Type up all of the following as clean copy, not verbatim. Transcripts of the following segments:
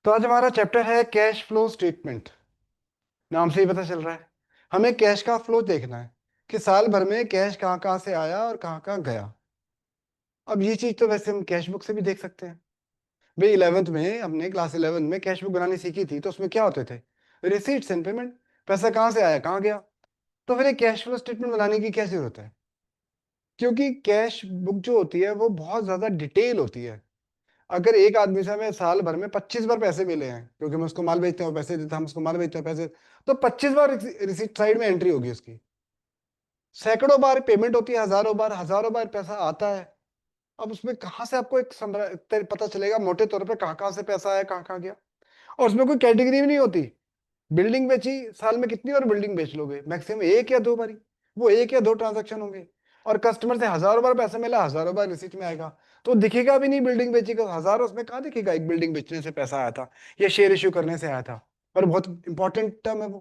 तो आज हमारा चैप्टर है कैश फ्लो स्टेटमेंट। नाम से ही पता चल रहा है, हमें कैश का फ्लो देखना है कि साल भर में कैश कहाँ कहाँ से आया और कहाँ कहाँ गया। अब ये चीज तो वैसे हम कैश बुक से भी देख सकते हैं। भाई 11th में हमने क्लास 11 में कैश बुक बनानी सीखी थी, तो उसमें क्या होते थे? Receipts and payment. पैसा कहाँ से आया कहाँ गया। तो फिर एक कैश फ्लो स्टेटमेंट बनाने की क्या जरूरत है? क्योंकि कैश बुक जो होती है वो बहुत ज्यादा डिटेल होती है। अगर एक आदमी से हमें साल भर में 25 बार पैसे मिले हैं, क्योंकि हम उसको माल बेचते हैं और पैसे देते हैं, हम उसको माल बेचते हैं पैसे, तो 25 बार रिसीट साइड में एंट्री होगी उसकी। सैकड़ों बार पेमेंट होती है, हजारों बार पैसा आता है। अब उसमें कहाँ से आपको एक पता चलेगा मोटे तौर पे कहाँ कहाँ से पैसा आया कहाँ कहाँ गया। और उसमें कोई कैटेगरी भी नहीं होती। बिल्डिंग बेची, साल में कितनी बार बिल्डिंग बेच लोगे? मैक्सिमम एक या दो बारी, वो एक या दो ट्रांजैक्शन होंगे। और कस्टमर से हजारों बार पैसा मिला, हजारों बार रिसीट में आएगा, तो दिखेगा भी नहीं बिल्डिंग बेची का हजारों, उसमें कहाँ दिखेगा एक बिल्डिंग बेचने से पैसा आया था या शेयर इश्यू करने से आया था। और बहुत इंपॉर्टेंट टर्म है वो,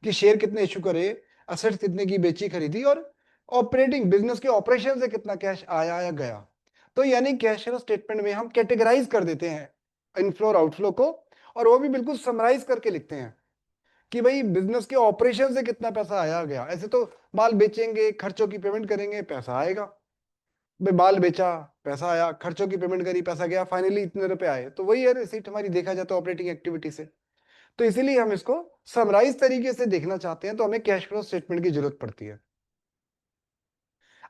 कि शेयर कितने इश्यू करे, असेट्स कितने की बेची खरीदी, और ऑपरेटिंग बिजनेस के ऑपरेशन से कितना कैश आया या गया। तो यानी कैश फ्लो स्टेटमेंट में हम कैटेगराइज कर देते हैं इनफ्लो और आउटफ्लो को, और वो भी बिल्कुल समराइज करके लिखते हैं कि भाई बिजनेस के ऑपरेशन से कितना पैसा आया गया। ऐसे तो माल बेचेंगे, खर्चों की पेमेंट करेंगे, पैसा आएगा। भाई माल बेचा, पैसा आया, खर्चों की पेमेंट करी, पैसा गया, फाइनली इतने रुपए आए, तो वही है रिसीट हमारी, देखा जाता है ऑपरेटिंग एक्टिविटी से। तो इसीलिए हम इसको समराइज तरीके से देखना चाहते हैं, तो हमें कैश फ्लो स्टेटमेंट की जरूरत पड़ती है।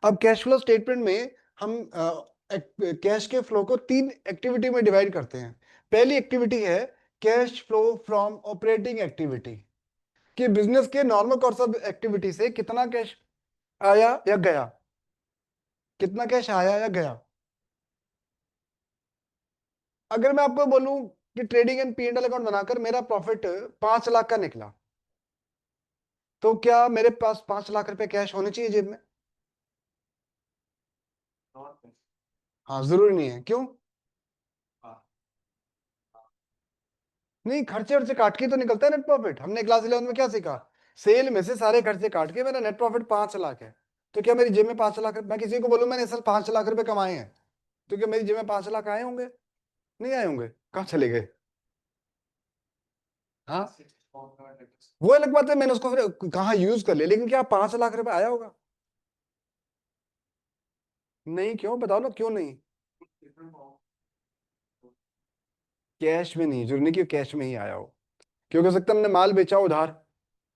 अब कैश फ्लो स्टेटमेंट में हम कैश के फ्लो को तीन एक्टिविटी में डिवाइड करते हैं। पहली एक्टिविटी है cash flow from operating activity, कि बिजनेस के नॉर्मल कोर्स ऑफ एक्टिविटी से कितना कैश आया या गया, कितना कैश आया या गया। अगर मैं आपको बोलूं कि trading and P and L account बनाकर मेरा प्रॉफिट 5 लाख का निकला, तो क्या मेरे पास 5 लाख रुपए कैश होने चाहिए जेब में? हाँ, जरूरी नहीं है। क्यों? नहीं, खर्चे वर्चे काट के तो निकलता है नेट प्रॉफिट। हमने क्लास 11 में क्या सीखा? सेल में से सारे खर्चे काट के मेरा नेट प्रॉफिट 5 लाख है। तो क्या मेरी जेब में 5 लाख, मैं किसी को बोलूं मैंने सर 5 लाख रुपए कमाए हैं, तो क्या मेरी जेब में 5 लाख आए होंगे? नहीं आए होंगे। कहाँ चले गए? हाँ, वो अलग बात है, मैंने उसको फिर कहाँ यूज कर लिया, लेकिन क्या 5 लाख रुपए आया होगा? नहीं। क्यों? बताओ ना, क्यों नहीं? कैश में नहीं, जरूरी नहीं कि कैश में ही आया हो। क्योंकि हो सकता है हमने माल बेचा उधार,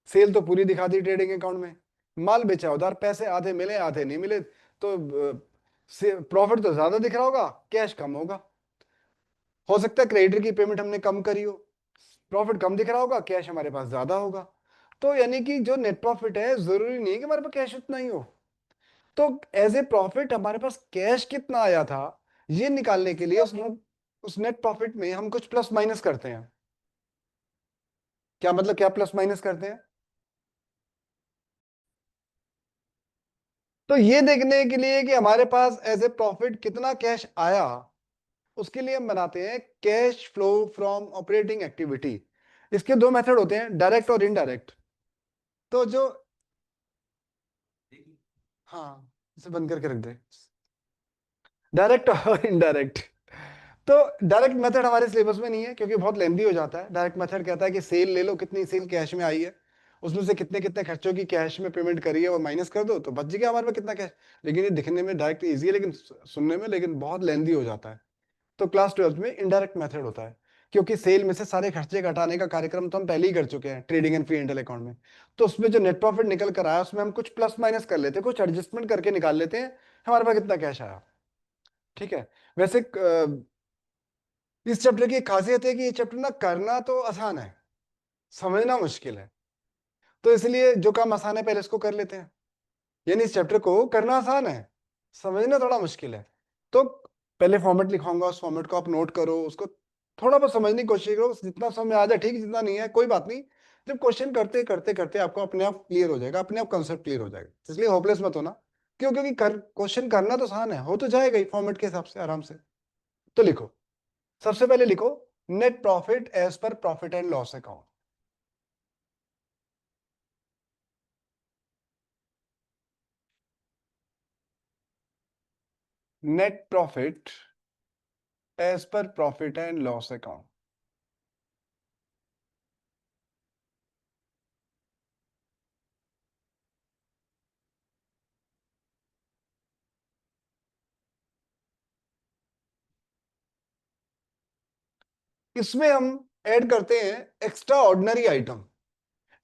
सेल तो पूरी दिखा दी ट्रेडिंग अकाउंट में, माल बेचा उधार, पैसे आधे मिले आधे नहीं मिले, तो प्रॉफिट तो ज्यादा दिख रहा होगा, कैश कम होगा। हो सकता है क्रेडिटर की पेमेंट हमने कम करी हो, प्रॉफिट कम दिख रहा होगा, कैश हमारे पास ज्यादा होगा। तो यानी कि जो नेट प्रॉफिट है, जरूरी नहीं है कि हमारे पास कैश उतना ही हो। तो एज ए प्रॉफिट हमारे पास कैश कितना आया था, ये निकालने के लिए उस नेट प्रॉफिट में हम कुछ प्लस माइनस करते हैं। क्या मतलब, क्या प्लस माइनस करते हैं? तो ये देखने के लिए कि हमारे पास एज ए प्रॉफिट कितना कैश आया, उसके लिए हम बनाते हैं cash flow from operating activity. इसके दो मेथड होते हैं, डायरेक्ट और इनडायरेक्ट। तो जो, हाँ, इसे बंद करके रख दे, डायरेक्ट और इनडायरेक्ट। तो डायरेक्ट मेथड हमारे सिलेबस में नहीं है, क्योंकि बहुत लेंदी हो जाता है। डायरेक्ट मेथड कहता है कि सेल ले लो, कितनी सेल कैश में आई है, उसमें से कितने कितने खर्चों की कैश में पेमेंट करी है वो माइनस कर दो, तो बच गया हमारे पास कितना कैश। लेकिन ये दिखने में डायरेक्ट इजी है, लेकिन सुनने में लेकिन बहुत लेंदी हो जाता है। तो क्लास 12 में इनडायरेक्ट मेथड होता है, क्योंकि सेल में से सारे खर्चे घटाने का कार्यक्रम तो हम पहले ही कर चुके हैं trading and P and L account में। तो उसमें जो नेट प्रॉफिट निकल कर आया, उसमें हम कुछ प्लस माइनस कर लेते हैं, कुछ एडजस्टमेंट करके निकाल लेते हैं हमारे पास कितना कैश आया। ठीक है। वैसे इस चैप्टर की एक खासियत है कि ये चैप्टर ना करना तो आसान है, समझना मुश्किल है। तो इसलिए जो काम आसान है पहले इसको कर लेते हैं। यानी इस चैप्टर को करना आसान है, समझना थोड़ा मुश्किल है। तो पहले फॉर्मेट लिखाऊंगा, उस फॉर्मेट को आप नोट करो, उसको थोड़ा बहुत समझने की कोशिश करो, जितना समझ में आ जाए ठीक, जितना नहीं है कोई बात नहीं। जब क्वेश्चन करते करते करते आपको अपने आप क्लियर हो जाएगा, अपने आप कंसेप्ट क्लियर हो जाएगा, इसलिए होपलेस मत होना। क्यों? क्योंकि क्वेश्चन करना तो आसान है, हो तो जाएगा ही फॉर्मेट के हिसाब से आराम से। तो लिखो, सबसे पहले लिखो net profit as per profit and loss account. Net profit as per profit and loss account. इसमें हम ऐड करते हैं extraordinary item.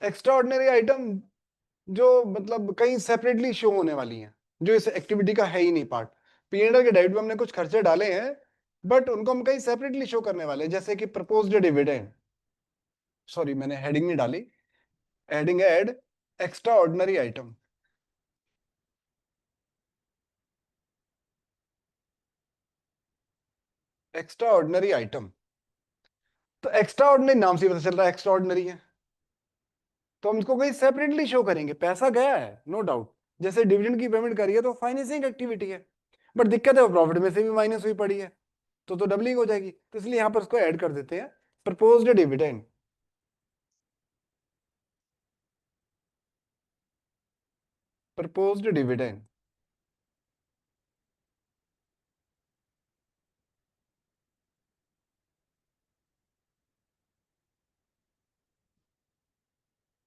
Extraordinary item जो मतलब कहीं सेपरेटली शो होने वाली हैं, जो इस एक्टिविटी का है ही नहीं पार्ट। पीएनएल के डाइट में हमने कुछ खर्चे डाले हैं, बट उनको हम कहीं सेपरेटली शो करने वाले हैं, जैसे कि प्रपोज्ड डिविडेंड। सॉरी, मैंने हेडिंग नहीं डाली। Heading add extra ordinary item. Extraordinary item, तो एक्स्ट्रा ऑर्डिनरी नाम से ही पता चल रहा है एक्स्ट्रा ऑर्डिनरी है, तो हम इसको कहीं सेपरेटली शो करेंगे। पैसा गया है, नो डाउट, जैसे डिविडेंड की पेमेंट करी है तो फाइनेंसिंग एक्टिविटी है, बट दिक्कत है वो प्रॉफिट में से भी माइनस हुई पड़ी है, तो डबलिंग हो जाएगी, तो इसलिए यहां पर उसको ऐड कर देते हैं, proposed dividend. Proposed dividend.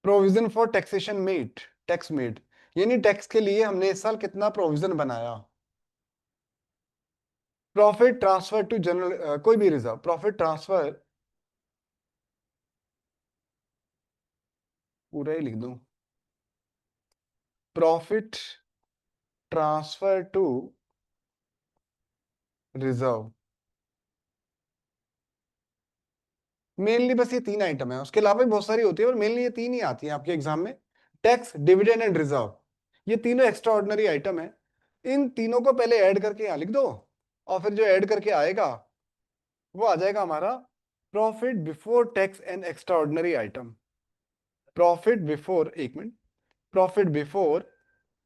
Provision for taxation made, tax made, यानी टैक्स के लिए हमने इस साल कितना प्रोविजन बनाया। प्रॉफिट ट्रांसफर टू जनरल, कोई भी रिजर्व, प्रॉफिट ट्रांसफर, पूरा ही लिख दूं, profit transfer to reserve. Mainly बस ये तीन आइटम है, उसके अलावा भी बहुत सारी होती है, पर मेनली ये तीन ही आती है आपके एग्जाम में, टैक्स, डिविडेंड एंड रिजर्व। ये तीनों एक्स्ट्रा ऑर्डिनरी आइटम है। इन तीनों को पहले ऐड करके यहां लिख दो, और फिर जो ऐड करके आएगा वो आ जाएगा हमारा profit before tax and extraordinary item. Profit before, एक minute, profit before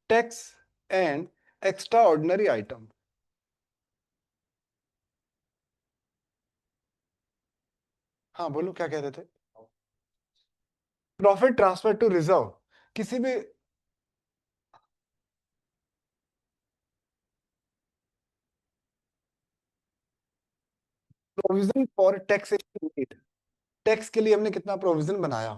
tax and extraordinary item. हाँ बोलो, क्या कह रहे थे? प्रॉफिट ट्रांसफर टू रिजर्व, किसी भी प्रोविजन फॉर टैक्सेशन, टैक्स के लिए हमने कितना प्रोविजन बनाया।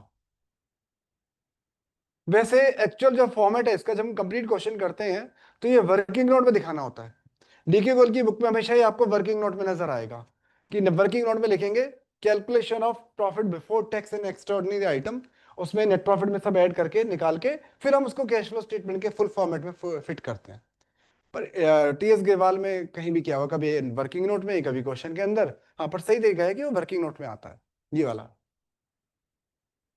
वैसे एक्चुअल जो फॉर्मेट है इसका, जब हम कंप्लीट क्वेश्चन करते हैं तो ये वर्किंग नोट में दिखाना होता है। डीके गोल की बुक में हमेशा ही आपको वर्किंग नोट में नजर आएगा कि वर्किंग नोट में लिखेंगे calculation of profit before tax and extraordinary item, उसमें नेट प्रॉफिट में सब ऐड करके निकाल के फिर हम उसको कैश फ्लो स्टेटमेंट के फुल फॉर्मेट में फिट करते हैं। पर टीएस गेवाल में कहीं भी क्या हुआ, कभी वर्किंग नोट में कभी क्वेश्चन के अंदर, हाँ पर सही देखा है कि वो वर्किंग नोट में आता है ये वाला।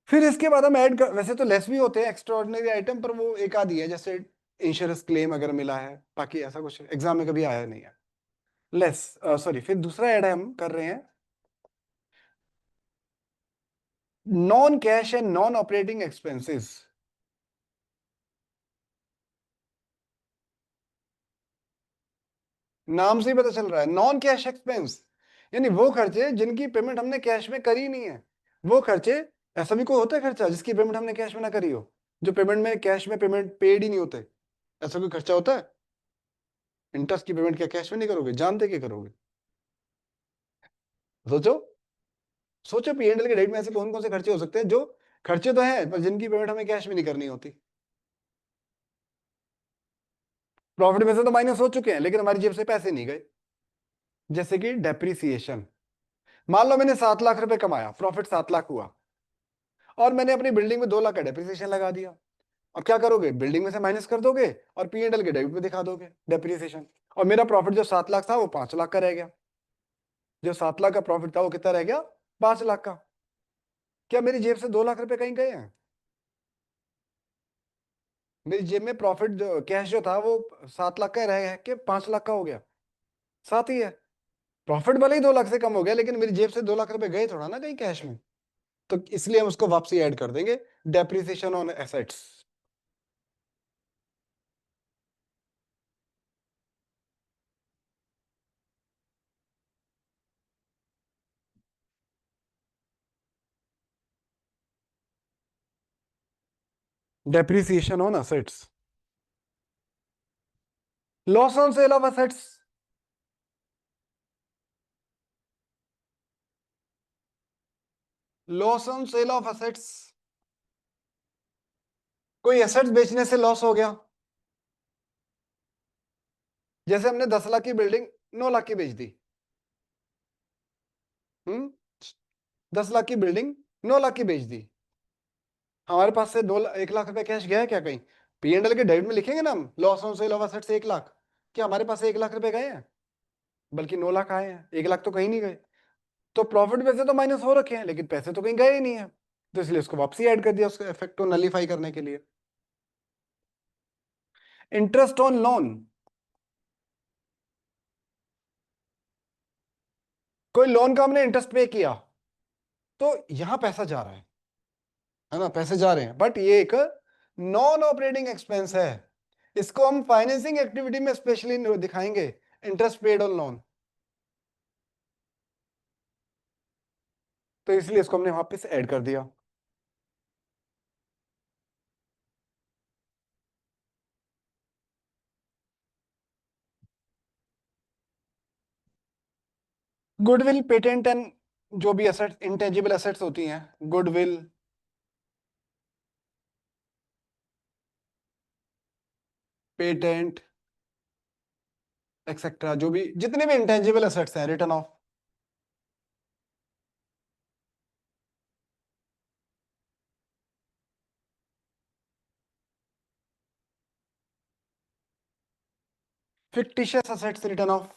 फिर इसके बाद हम ऐड कर, वैसे तो लेस भी होते हैं एक्स्ट्रा ऑर्डिनरी आइटम, पर वो एक आधी है, जैसे इंश्योरेंस क्लेम अगर मिला है, बाकी ऐसा कुछ एग्जाम में कभी आया नहीं है। लेस, सॉरी, फिर दूसरा ऐड हम कर रहे हैं non cash and non operating expenses. नाम से ही पता चल रहा है नॉन कैश एक्सपेंस, यानी वो खर्चे जिनकी पेमेंट हमने कैश में करी नहीं है, वो खर्चे। ऐसा भी कोई होता है खर्चा जिसकी पेमेंट हमने कैश में ना करी हो, जो पेमेंट में कैश में पेमेंट पेड ही नहीं होते, ऐसा कोई खर्चा होता है? इंटरेस्ट की पेमेंट क्या कैश में नहीं करोगे, जान दे के करोगे? सोचो, सोचो पीएनएल के डेट में ऐसे कौन कौन से खर्चे हो सकते हैं जो खर्चे तो हैं पर जिनकी पेमेंट हमें कैश में नहीं करनी होती। प्रॉफिट में से तो माइनस हो चुके हैं लेकिन हमारी जेब से पैसे नहीं गए, जैसे कि डेप्रिसिएशन। मान लो मैंने 7 लाख रुपए कमाया, प्रॉफिट 7 लाख हुआ, और मैंने अपनी बिल्डिंग में 2 लाख का डेप्रिसिएशन लगा दिया। अब क्या करोगे, बिल्डिंग में से माइनस कर दोगे और पीएनएल के डेबिट में दिखा दोगे डेप्रिसिएशन, और मेरा प्रॉफिट जो 7 लाख था वो 5 लाख का रह गया। जो 7 लाख का प्रॉफिट था वो कितना रह गया, 5 लाख का। क्या मेरी जेब से 2 लाख रुपए कहीं गए हैं? मेरी जेब में प्रॉफिट जो कैश जो था वो 7 लाख का रह गया कि 5 लाख का हो गया? साथ ही है। प्रॉफिट भले ही 2 लाख से कम हो गया लेकिन मेरी जेब से 2 लाख रुपए गए थोड़ा ना कहीं कैश में, तो इसलिए हम उसको वापसी ऐड कर देंगे, depreciation on assets. Depreciation on assets, loss on sale of assets. Loss on sale of assets, कोई एसेट्स बेचने से लॉस हो गया, जैसे हमने 10 लाख की बिल्डिंग 9 लाख की बेच दी। हम्म 10 लाख की बिल्डिंग 9 लाख की बेच दी, हमारे पास से 1 लाख रुपए कैश गया है क्या कहीं? P&L के डेबिट में लिखेंगे ना हम, loss on sale of assets 1 lakh, क्या हमारे पास से 1 लाख रुपए गए हैं? बल्कि 9 लाख आए हैं, 1 लाख तो कहीं नहीं गए। तो प्रॉफिट में से तो माइनस हो रखे हैं, लेकिन पैसे तो कहीं गए ही नहीं है, तो इसलिए उसको वापसी ऐड कर दिया, उसके इफेक्ट को नलीफाई करने के लिए। इंटरेस्ट ऑन लोन, कोई लोन का हमने इंटरेस्ट पे किया, तो यहां पैसा जा रहा है ना, पैसे जा रहे हैं, बट ये एक नॉन ऑपरेटिंग एक्सपेंस है, इसको हम फाइनेंसिंग एक्टिविटी में स्पेशली दिखाएंगे, इंटरेस्ट पेड ऑन लोन, तो इसलिए इसको हमने वापस ऐड कर दिया। गुडविल, पेटेंट एंड जो भी एसेट्स, इंटेंजिबल एसेट्स होती हैं, गुडविल, पेटेंट एक्सेट्रा, जो भी जितने भी इंटेंजिबल एसेट्स हैं, return of. Fictitious assets return of,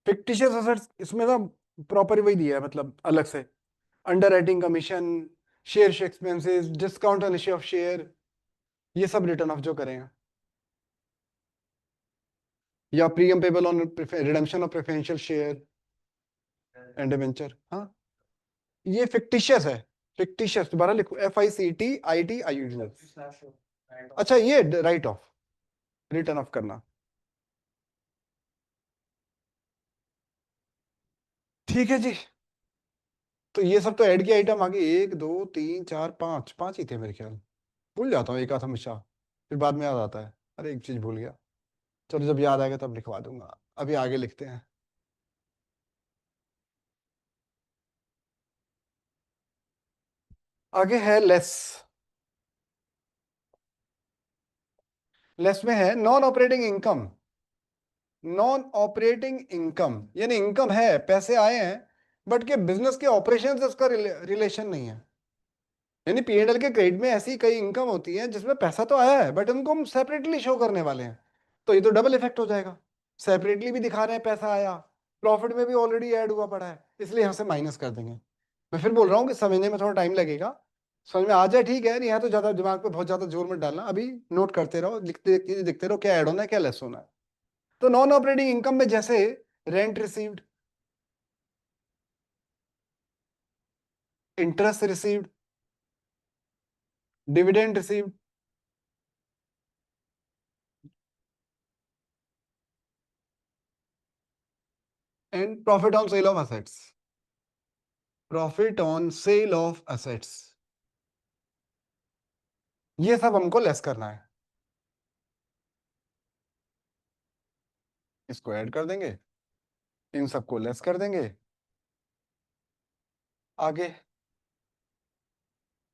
fictitious assets इसमें ना प्रॉपर वही दिया है, मतलब अलग से, under writing commission, share expenses, discount on issue of share, ये सब रिटर्न ऑफ जो करें हैं। या premium payable on redemption of preferential share and debenture, हाँ, ये फिक्टिशियस है, फिक्टिशियस दोबारा लिखो, FICTITIUS। अच्छा, ये राइट ऑफ, रिटर्न ऑफ करना, ठीक है जी। तो ये सब तो ऐड की आइटम आगे, 1 2 3 4 5, 5 ही थे मेरे ख्याल, भूल जाता हूँ एक आध हमेशा, फिर बाद में याद आता है, अरे एक चीज भूल गया, चलो जब याद आएगा तब लिखवा दूंगा, अभी आगे लिखते हैं। आगे है लेस, लेस में है non operating income, non operating income यानी इनकम है, पैसे आए हैं, बट के बिजनेस के ऑपरेशन से उसका रिलेशन नहीं है, यानी P&L के क्रेडिट में ऐसी कई इनकम होती है जिसमें पैसा तो आया है, बट उनको हम सेपरेटली शो करने वाले हैं, तो ये तो डबल इफेक्ट हो जाएगा, सेपरेटली भी दिखा रहे हैं पैसा आया, प्रॉफिट में भी ऑलरेडी ऐड हुआ पड़ा है, इसलिए हम से माइनस कर देंगे। मैं फिर बोल रहा हूँ कि समझने में थोड़ा टाइम लगेगा, समझ में आ जाए ठीक है, नहीं है तो ज्यादा दिमाग पे बहुत ज्यादा जोर मत डालना, अभी नोट करते रहो, लिखते देखते रहो क्या ऐड होना है क्या लेस होना है। तो नॉन ऑपरेटिंग इनकम में जैसे rent received, interest received, dividend received, and profit on sale of assets, profit on sale of assets, ये सब हमको लेस करना है, इसको ऐड कर देंगे, इन सबको लेस कर देंगे, आगे।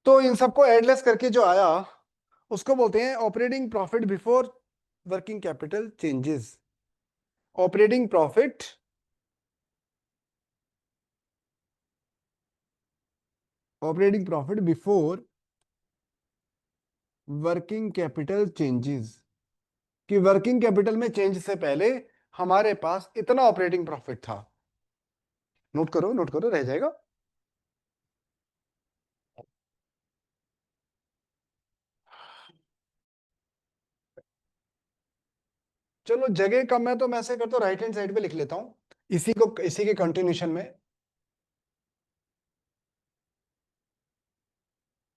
तो इन सबको एडलेस करके जो आया उसको बोलते हैं operating profit before working capital changes, operating profit, operating profit before working capital changes, कि वर्किंग कैपिटल में चेंज से पहले हमारे पास इतना ऑपरेटिंग प्रॉफिट था, नोट करो रह जाएगा। चलो जगह कम है तो मैं ऐसे करता हूँ, राइट हैंड साइड पे लिख लेता हूँ, इसी के कंटिन्यूशन में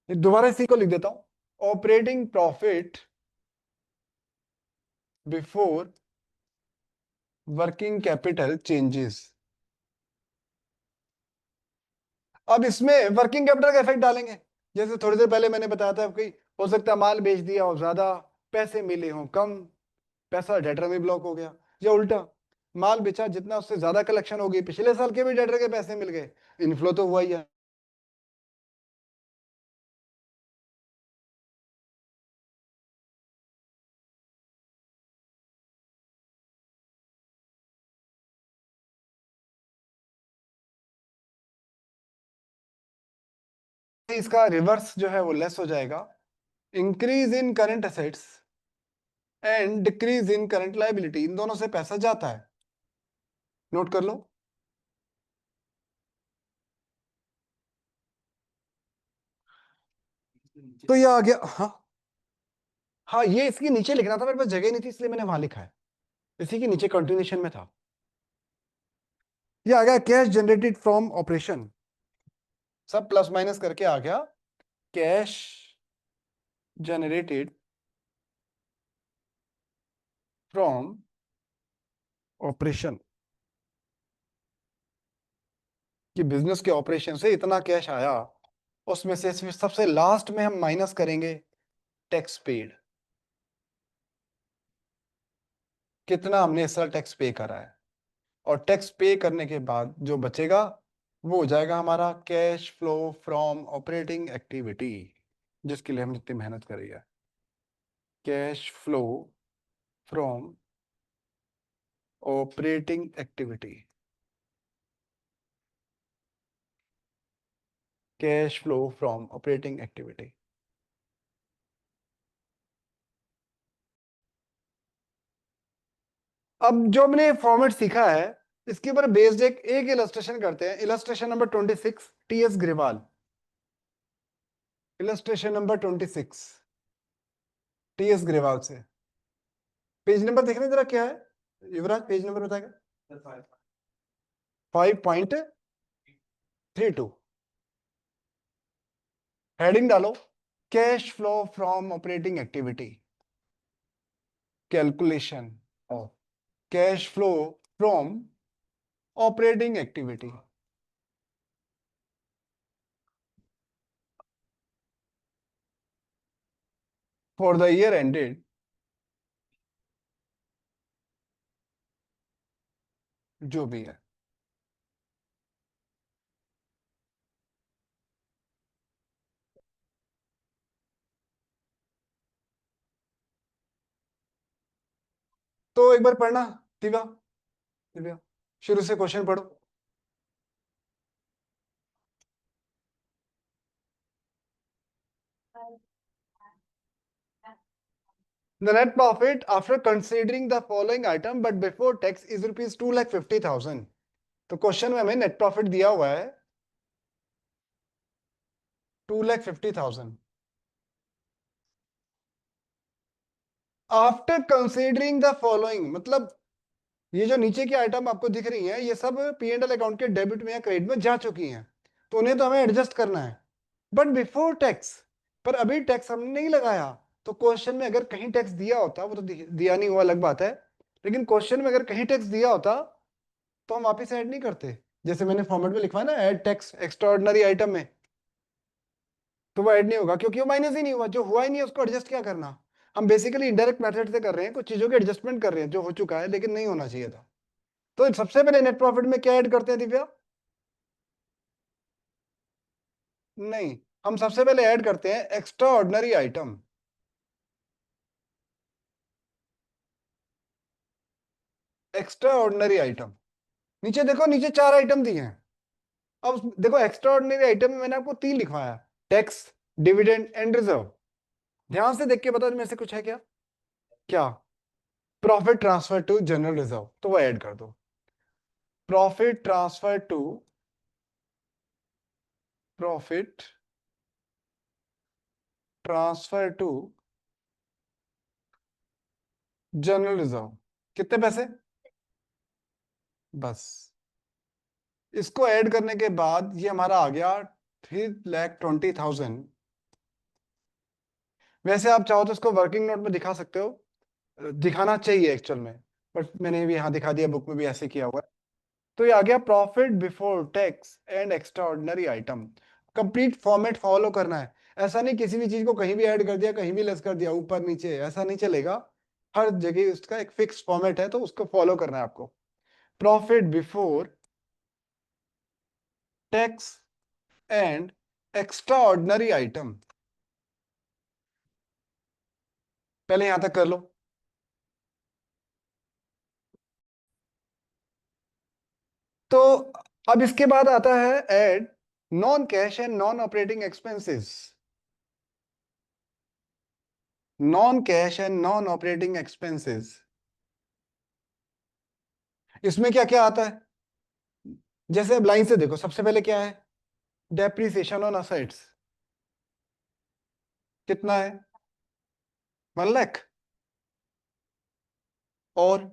दोबारा इसी को लिख देता हूँ, operating profit before working capital changes. अब इसमें वर्किंग कैपिटल का इफेक्ट डालेंगे, जैसे थोड़ी देर पहले मैंने बताया था कि हो सकता है माल बेच दिया हो ज्यादा, पैसे मिले हो कम, पैसा डेटर में ब्लॉक हो गया, या उल्टा माल बेचा जितना उससे ज्यादा कलेक्शन हो गई, पिछले साल के भी डेटर के पैसे मिल गए, इनफ्लो तो हुआ ही है। इसका रिवर्स जो है वो लेस हो जाएगा। Increase in current assets and decrease in current liability, इन दोनों से पैसा जाता है, नोट कर लो। तो ये आ गया। हाँ हाँ, ये इसके नीचे लिखना था, मेरे पास जगह नहीं थी इसलिए मैंने वहां लिखा है, इसी के नीचे कंटिन्यूशन में था। ये आ गया कैश जनरेटेड फ्रॉम ऑपरेशन, सब प्लस माइनस करके आ गया। कैश जनरेटेड फ्रॉम ऑपरेशन, कि बिजनेस के ऑपरेशन से इतना कैश आया, उसमें से सबसे लास्ट में हम माइनस करेंगे टैक्स पेड, कितना हमने इस साल टैक्स पे करा है, और टैक्स पे करने के बाद जो बचेगा वो हो जाएगा हमारा cash flow from operating activity, जिसके लिए हम इतनी मेहनत करी है। Cash flow from operating activity, cash flow from operating activity. अब जो हमने फॉर्मेट सीखा है, इसके ऊपर बेस्ड एक इलस्ट्रेशन करते हैं। Illustration number 26, TS Grewal. Illustration number 26 TS Grewal से। पेज नंबर देखने जरा क्या है युवराज, पेज नंबर बताएगा। 5.32। हेडिंग डालो, cash flow from operating activity, calculation of cash flow from operating activity for the year ended, जो भी है। तो एक बार पढ़ना, दिव्या, दिव्या शुरू से क्वेश्चन पढ़ो। The net profit after considering the following item but before tax is rupees 2,50,000। तो क्वेश्चन में हमें नेट प्रॉफिट दिया हुआ है 2,50,000। आफ्टर कंसीडरिंग द फॉलोइंग, मतलब ये जो नीचे की आइटम आपको दिख रही हैं ये सब पी एंड एल अकाउंट के डेबिट में या क्रेडिट में जा चुकी हैं, तो उन्हें तो हमें एडजस्ट करना है। बट बिफोर टैक्स, पर अभी टैक्स हमने नहीं लगाया। तो क्वेश्चन में अगर कहीं टैक्स दिया होता, वो तो दिया नहीं हुआ अलग बात है, लेकिन क्वेश्चन में अगर कहीं टैक्स दिया होता तो हम वापस ऐड नहीं करते। जैसे मैंने फॉर्मेट में लिखवा ना, add tax extra ordinary item में, तो वो ऐड नहीं होगा क्योंकि वो माइनस ही नहीं हुआ, जो हुआ ही नहीं है उसको एडजस्ट क्या करना। हम बेसिकली इनडायरेक्ट मेथड से कर रहे हैं, कुछ चीजों के एडजस्टमेंट कर रहे हैं जो हो चुका है लेकिन नहीं होना चाहिए था। तो सबसे पहले नेट प्रॉफिट में क्या ऐड करते हैं दिव्या? नहीं, हम सबसे पहले ऐड करते हैं extraordinary item. Extraordinary item, नीचे देखो, नीचे 4 आइटम दिए हैं। अब देखो एक्स्ट्रा ऑर्डिनरी आइटम में मैंने आपको 3 लिखवाया, टैक्स, डिविडेंड एंड रिजर्व। ध्यान से देख के बताओ इनमें से कुछ है क्या? क्या? Profit transfer to general reserve, तो वो ऐड कर दो। Profit transfer to, profit transfer to general reserve, कितने पैसे? बस इसको ऐड करने के बाद ये हमारा आ गया 3,20,000। वैसे आप चाहो तो इसको वर्किंग नोट में दिखा सकते हो, दिखाना चाहिए एक्चुअल में, बट मैंने भी यहाँ दिखा दिया, बुक में भी ऐसे किया हुआ है। तो ये आ गया profit before tax and extraordinary item. Complete format follow करना है, ऐसा नहीं किसी भी चीज को कहीं भी ऐड कर दिया कहीं भी लेस कर दिया ऊपर नीचे, ऐसा नहीं चलेगा। हर जगह उसका एक फिक्स फॉर्मेट है, तो उसको फॉलो करना है आपको। Profit before tax and extraordinary item, पहले यहां तक कर लो। तो अब इसके बाद आता है add non cash and non operating expenses, non cash and non operating expenses, इसमें क्या क्या आता है? जैसे अब लाइन से देखो, सबसे पहले क्या है? डेप्रिसिएशन ऑन असेट्स, कितना है? 1 लाख। और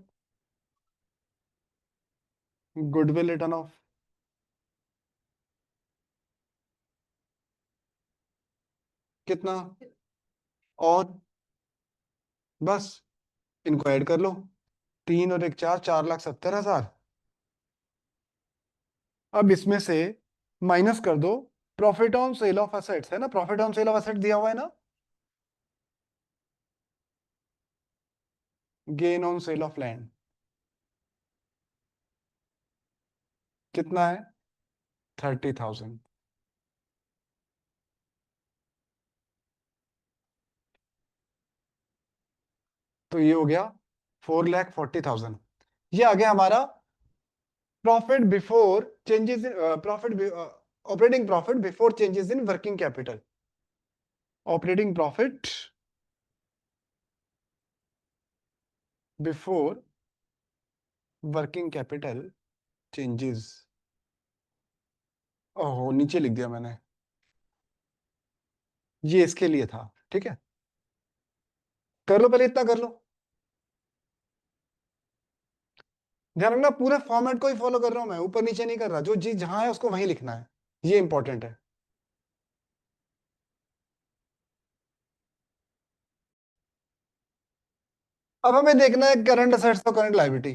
गुडविल रिटर्न ऑफ, कितना? और बस इनको ऐड कर लो, 3 और 1 4, 4,70,000। अब इसमें से माइनस कर दो profit on sale of assets, है ना, profit on sale of asset दिया हुआ है ना, gain on sale of land, कितना है? 30,000। तो ये हो गया 4,40,000। ये आ गया हमारा profit before changes in profit, operating profit before changes in working capital, operating profit before working capital changes. ओहो, नीचे लिख दिया मैंने, ये इसके लिए था, ठीक है। कर लो, पहले इतना कर लो। ध्यान रखना, पूरे फॉर्मेट को ही फॉलो कर रहा हूं मैं, ऊपर नीचे नहीं कर रहा, जो चीज जहां है उसको वहीं लिखना है, ये इंपॉर्टेंट है। अब हमें देखना है करंट असेट्स और करंट लायबिलिटी।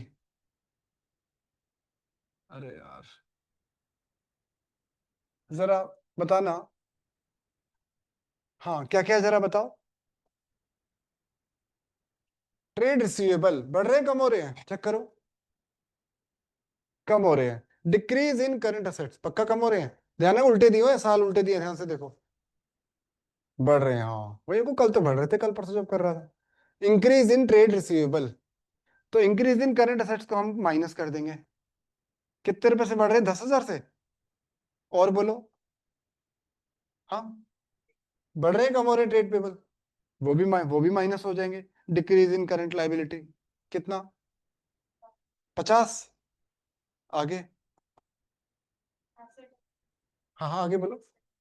अरे यार, जरा बताना। हाँ, क्या क्या है जरा बताओ। ट्रेड रिसीवेबल बढ़ रहे हैं कम हो रहे हैं, चेक करो। कम हो रहे हैं। डिक्रीज इन करंट असेट्स पक्का कम हो रहे हैं। ध्यान है, उल्टे दिए हुए हैं, साल उल्टे दिए, ध्यान से देखो। बढ़ रहे हैं, हाँ वही को, कल तो बढ़ रहे थे, कल परसों जब कर रहा था। इंक्रीज इन ट्रेड रिसीवेबल, तो इंक्रीज इन करंट असेट्स को हम माइनस कर देंगे। कितने रुपए से बढ़ रहे हैं? 10,000 से। और बोलो। हाँ, बढ़ रहे हैं कम हो रहे हैं ट्रेड पेबल, वो भी माइनस हो जाएंगे। डिक्रीज इन करंट लाइबिलिटी, कितना? 50। आगे। हाँ हाँ, आगे बोलो।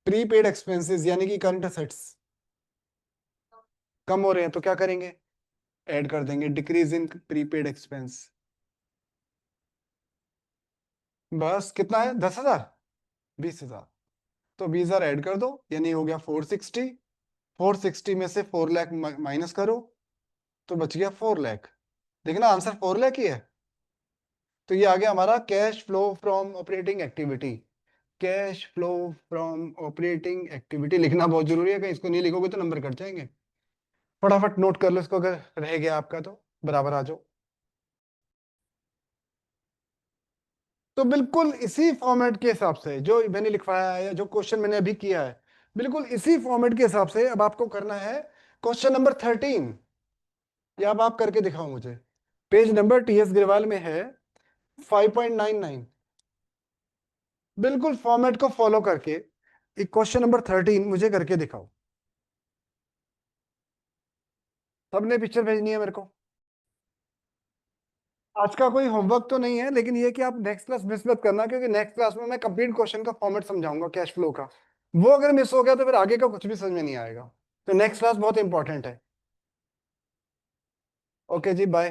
प्रीपेड एक्सपेंसेस यानी कि करंट असेट्स कम हो रहे हैं, तो क्या करेंगे? ऐड कर देंगे डिक्रीज इन प्रीपेड एक्सपेंस। बस कितना है? 10,000, 20,000। तो 20,000 ऐड कर दो, यानी हो गया 460। 460 में से 4 लाख माइनस करो, तो बच गया 4 लाख। देखना, आंसर 4 लाख ही है। तो ये आ गया हमारा cash flow from operating activity. Cash flow from operating activity लिखना बहुत जरूरी है, कहीं इसको नहीं लिखोगे तो नंबर कट जाएंगे। फटाफट नोट कर लो इसको, अगर रह गया आपका तो बराबर आ जाओ। तो बिल्कुल इसी फॉर्मेट के हिसाब से जो मैंने लिखवाया है, या जो क्वेश्चन मैंने अभी किया है, बिल्कुल इसी फॉर्मेट के हिसाब से अब आपको करना है क्वेश्चन नंबर 13। या अब आप करके दिखाओ मुझे। पेज नंबर टीएस ग्रेवाल में है 5.99। बिल्कुल फॉर्मेट को फॉलो करके एक क्वेश्चन नंबर 13 मुझे करके दिखाओ। सबने पिक्चर भेजनी है मेरे को। आज का कोई होमवर्क तो नहीं है, लेकिन ये कि आप नेक्स्ट क्लास मिस मत करना, क्योंकि नेक्स्ट क्लास में मैं कंप्लीट क्वेश्चन का फॉर्मेट समझाऊंगा कैश फ्लो का। वो अगर मिस हो गया तो फिर आगे का कुछ भी समझ में नहीं आएगा। तो नेक्स्ट क्लास बहुत इंपॉर्टेंट है। ओके जी, बाय।